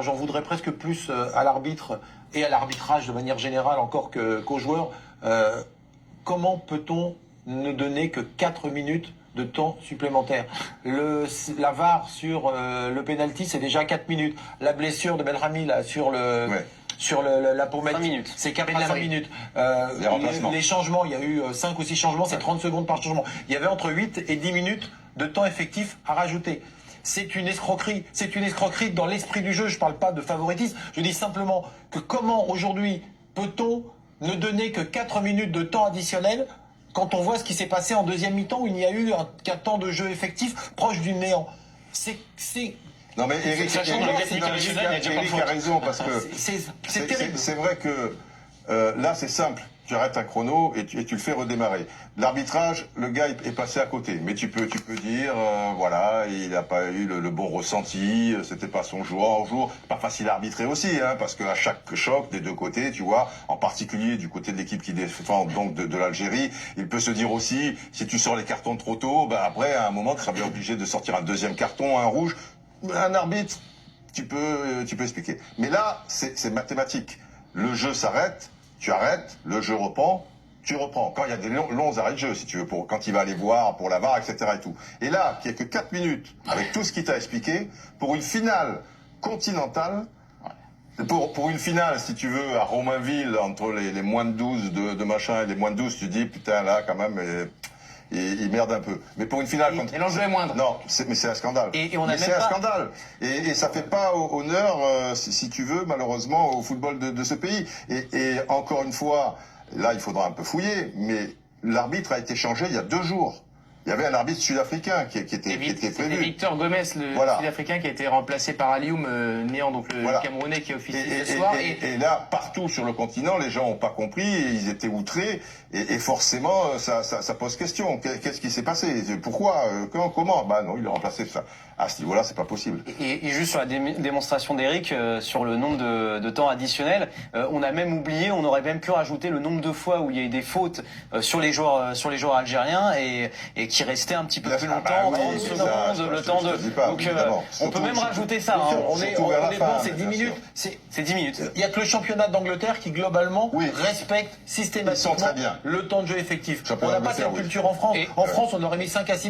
J'en voudrais presque plus à l'arbitre et à l'arbitrage de manière générale encore qu'aux joueurs. Comment peut-on ne donner que 4 minutes de temps supplémentaire? La VAR sur le penalty, c'est déjà 4 minutes. La blessure de Belrami là, sur la pommette, c'est 4 minutes. Les changements, il y a eu 5 ou 6 changements, c'est 30 secondes par changement. Il y avait entre 8 et 10 minutes de temps effectif à rajouter. C'est une escroquerie. C'est une escroquerie dans l'esprit du jeu. Je ne parle pas de favoritisme. Je dis simplement que comment aujourd'hui peut-on ne donner que 4 minutes de temps additionnel quand on voit ce qui s'est passé en deuxième mi-temps où il n'y a eu qu'un temps de jeu effectif proche du néant. Non mais Eric a raison parce que c'est terrible. C'est vrai que là c'est simple. Tu arrêtes un chrono et tu le fais redémarrer. L'arbitrage, le gars est passé à côté. Mais tu peux dire, voilà, il n'a pas eu le bon ressenti, c'était pas son jour. Pas facile à arbitrer aussi, hein, parce qu'à chaque choc des deux côtés, tu vois, en particulier du côté de l'équipe qui défend, donc de l'Algérie, il peut se dire aussi, si tu sors les cartons trop tôt, bah après, à un moment, tu seras bien obligé de sortir un deuxième carton, un rouge. Un arbitre, tu peux expliquer. Mais là, c'est mathématique. Le jeu s'arrête. Tu arrêtes, le jeu reprend, tu reprends. Quand il y a des longs arrêts de jeu, si tu veux, quand il va aller voir pour la VAR, etc. et tout. Et là, qu'il n'y a que 4 minutes, avec tout ce qu'il t'a expliqué, pour une finale continentale, pour une finale, si tu veux, à Romainville, entre les moins de 12 de machin et les moins de 12, tu dis, putain, là, quand même... il merde un peu. Mais pour une finale... Et l'enjeu est moindre. Non, mais c'est un scandale. C'est un scandale. Et ça fait pas honneur, si tu veux, malheureusement, au football de ce pays. Et encore une fois, là, il faudra un peu fouiller, mais l'arbitre a été changé il y a 2 jours. Il y avait un arbitre sud-africain qui était prévu. C'était Victor Gomez, le sud-africain, qui a été remplacé par Alioum Niang, donc le Camerounais qui officie ce soir. Et là, partout sur le continent, les gens n'ont pas compris, ils étaient outrés, et forcément, ça pose question. Qu'est-ce qui s'est passé? Pourquoi? Comment? Bah non, il est remplacé. À ce niveau-là, c'est pas possible. Et juste sur la démonstration d'Eric, sur le nombre de temps additionnel, on a même oublié, on aurait même pu rajouter le nombre de fois où il y a eu des fautes sur les joueurs algériens et qui restaient un petit peu plus longtemps, 30 secondes, le temps de... Donc on peut même rajouter ça. On est bon, c'est 10 minutes. C'est 10 minutes. Il n'y a que le championnat d'Angleterre qui, globalement, respecte systématiquement le temps de jeu effectif. On n'a pas cette culture en France. En France, on aurait mis 5 à 6